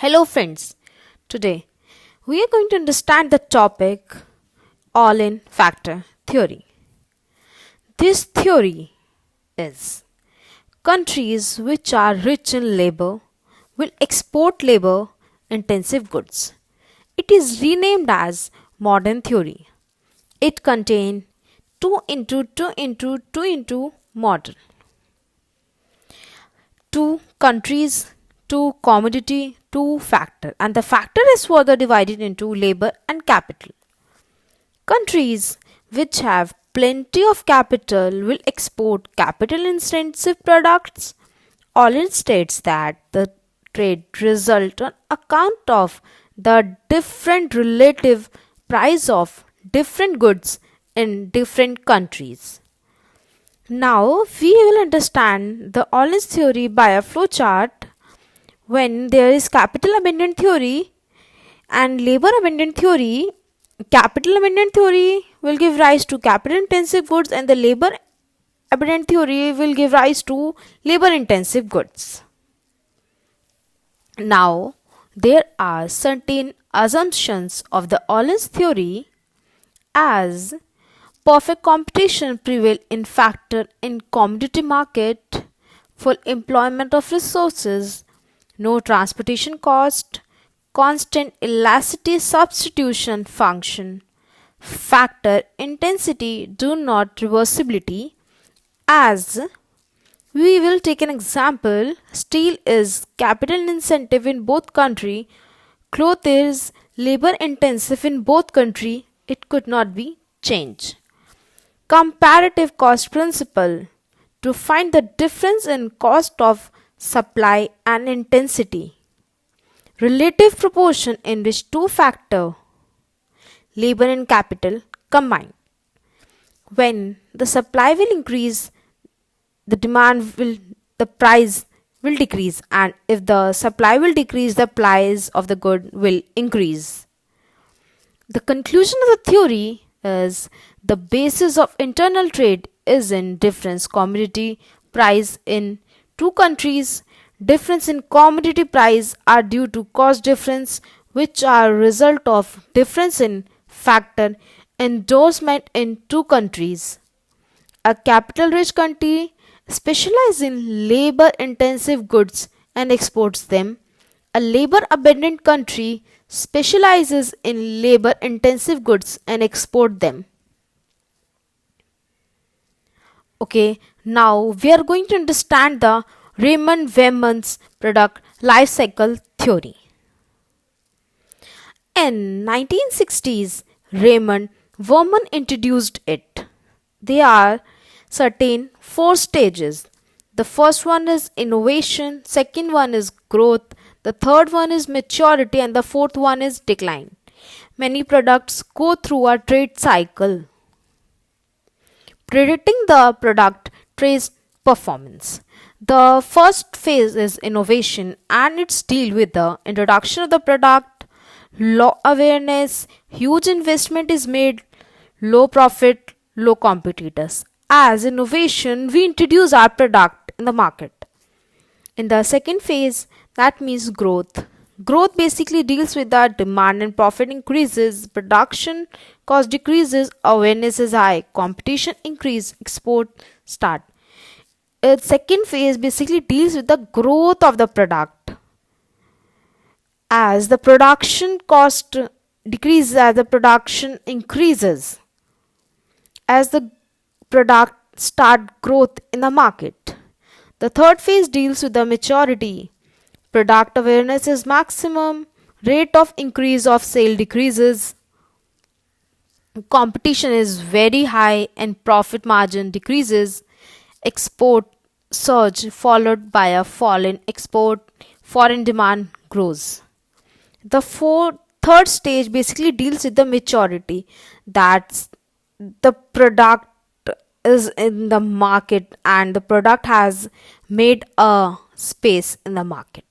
Hello friends, today we are going to understand the topic Ohlin factor theory. This theory is countries which are rich in labor will export labor intensive goods. It is renamed as modern theory. It contains 2 into 2 into 2 into modern. Two countries, two commodity, two factor, and the factor is further divided into labor and capital. Countries which have plenty of capital will export capital intensive products. Ohlin states that the trade result on account of the different relative price of different goods in different countries. Now we will understand the Ohlin's theory by a flowchart. When there is capital abundant theory and labor abundant theory, capital abundant theory will give rise to capital intensive goods and the labor abundant theory will give rise to labor intensive goods. Now there are certain assumptions of the Ohlin's theory as perfect competition prevail in factor in commodity market, full employment of resources, no transportation cost, constant elasticity substitution function, factor intensity do not reversibility. As we will take an example, steel is capital incentive in both country, cloth is labor intensive in both country, it could not be changed. Comparative cost principle to find the difference in cost of supply and intensity. Relative proportion in which two factor labor and capital combine. When the supply will increase, the price will decrease, and if the supply will decrease, the price of the good will increase. The conclusion of the theory is the basis of internal trade is in difference commodity price in two countries. Difference in commodity price are due to cost difference which are result of difference in factor endorsement in two countries. A capital rich country specializes in labor intensive goods and exports them. A labor abundant country specializes in labor intensive goods and export them. Okay, now we are going to understand the Raymond Vermon's product life cycle theory. In 1960s, Raymond Vermon introduced it. There are certain 4 stages. The first one is innovation, second one is growth, the third one is maturity, and the fourth one is decline. Many products go through a trade cycle. Predicting the product trade's performance. The first phase is innovation and it's deal with the introduction of the product, low awareness, huge investment is made, low profit, low competitors. As innovation, we introduce our product in the market. In the second phase, that means growth. Growth basically deals with the demand and profit increases, production cost decreases, awareness is high, competition increase, export start. Second phase basically deals with the growth of the product. As the production cost decreases, as the production increases, as the product start growth in the market. The third phase deals with the maturity. Product awareness is maximum, rate of increase of sale decreases, competition is very high and profit margin decreases, export surge followed by a fall in export, foreign demand grows. The third stage basically deals with the maturity. That's the product is in the market and the product has made a space in the market.